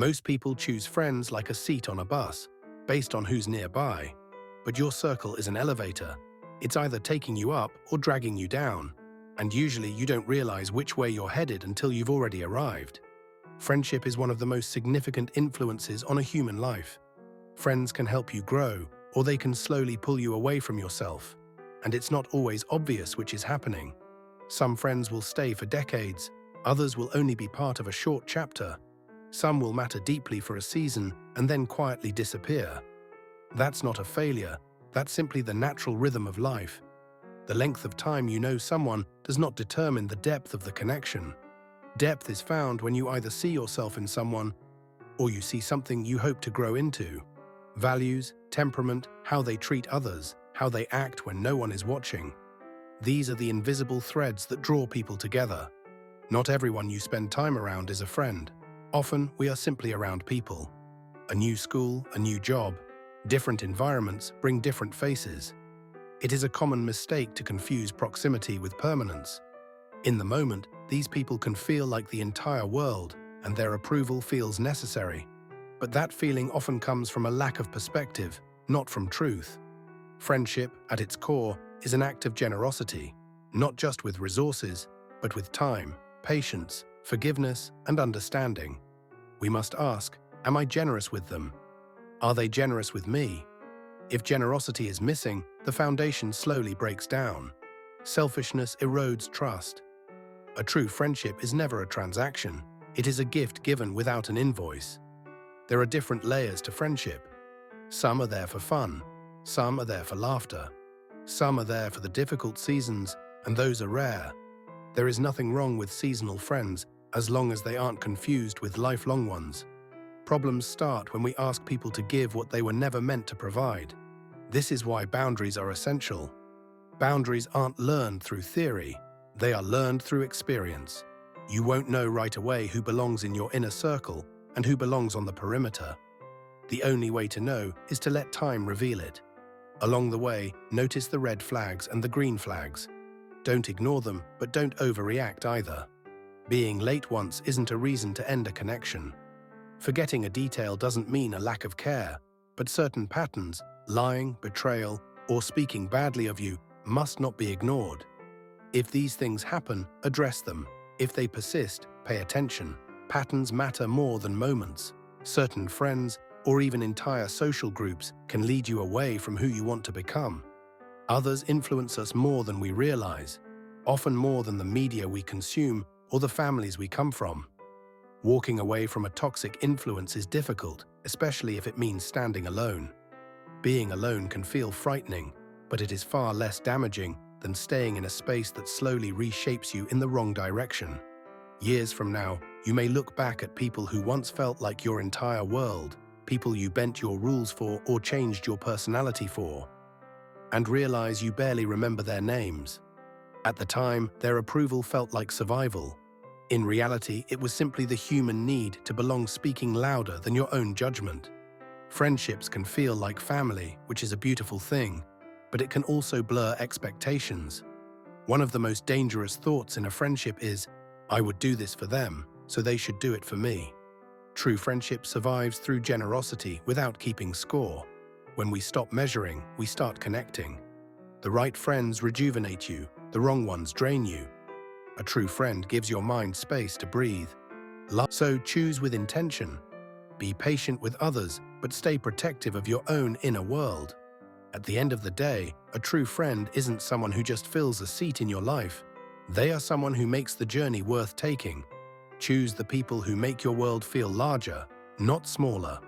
Most people choose friends like a seat on a bus, based on who's nearby. But your circle is an elevator. It's either taking you up or dragging you down. And usually you don't realize which way you're headed until you've already arrived. Friendship is one of the most significant influences on a human life. Friends can help you grow, or they can slowly pull you away from yourself. And it's not always obvious which is happening. Some friends will stay for decades, others will only be part of a short chapter. Some will matter deeply for a season and then quietly disappear. That's not a failure, that's simply the natural rhythm of life. The length of time you know someone does not determine the depth of the connection. Depth is found when you either see yourself in someone or you see something you hope to grow into. Values, temperament, how they treat others, how they act when no one is watching. These are the invisible threads that draw people together. Not everyone you spend time around is a friend. Often, we are simply around people. A new school, a new job, different environments bring different faces. It is a common mistake to confuse proximity with permanence. In the moment, these people can feel like the entire world, and their approval feels necessary. But that feeling often comes from a lack of perspective, not from truth. Friendship, at its core, is an act of generosity, not just with resources, but with time, patience, forgiveness, and understanding. We must ask, am I generous with them? Are they generous with me? If generosity is missing, the foundation slowly breaks down. Selfishness erodes trust. A true friendship is never a transaction. It is a gift given without an invoice. There are different layers to friendship. Some are there for fun. Some are there for laughter. Some are there for the difficult seasons, and those are rare. There is nothing wrong with seasonal friends as long as they aren't confused with lifelong ones. Problems start when we ask people to give what they were never meant to provide. This is why boundaries are essential. Boundaries aren't learned through theory, they are learned through experience. You won't know right away who belongs in your inner circle and who belongs on the perimeter. The only way to know is to let time reveal it. Along the way, notice the red flags and the green flags. Don't ignore them, but don't overreact either. Being late once isn't a reason to end a connection. Forgetting a detail doesn't mean a lack of care, but certain patterns, lying, betrayal, or speaking badly of you, must not be ignored. If these things happen, address them. If they persist, pay attention. Patterns matter more than moments. Certain friends, or even entire social groups, can lead you away from who you want to become. Others influence us more than we realize, often more than the media we consume or the families we come from. Walking away from a toxic influence is difficult, especially if it means standing alone. Being alone can feel frightening, but it is far less damaging than staying in a space that slowly reshapes you in the wrong direction. Years from now, you may look back at people who once felt like your entire world, people you bent your rules for or changed your personality for, and realize you barely remember their names. At the time, their approval felt like survival. In reality, it was simply the human need to belong speaking louder than your own judgment. Friendships can feel like family, which is a beautiful thing, but it can also blur expectations. One of the most dangerous thoughts in a friendship is, I would do this for them, so they should do it for me. True friendship survives through generosity without keeping score. When we stop measuring, we start connecting. The right friends rejuvenate you, the wrong ones drain you. A true friend gives your mind space to breathe. So choose with intention. Be patient with others, but stay protective of your own inner world. At the end of the day, a true friend isn't someone who just fills a seat in your life. They are someone who makes the journey worth taking. Choose the people who make your world feel larger, not smaller.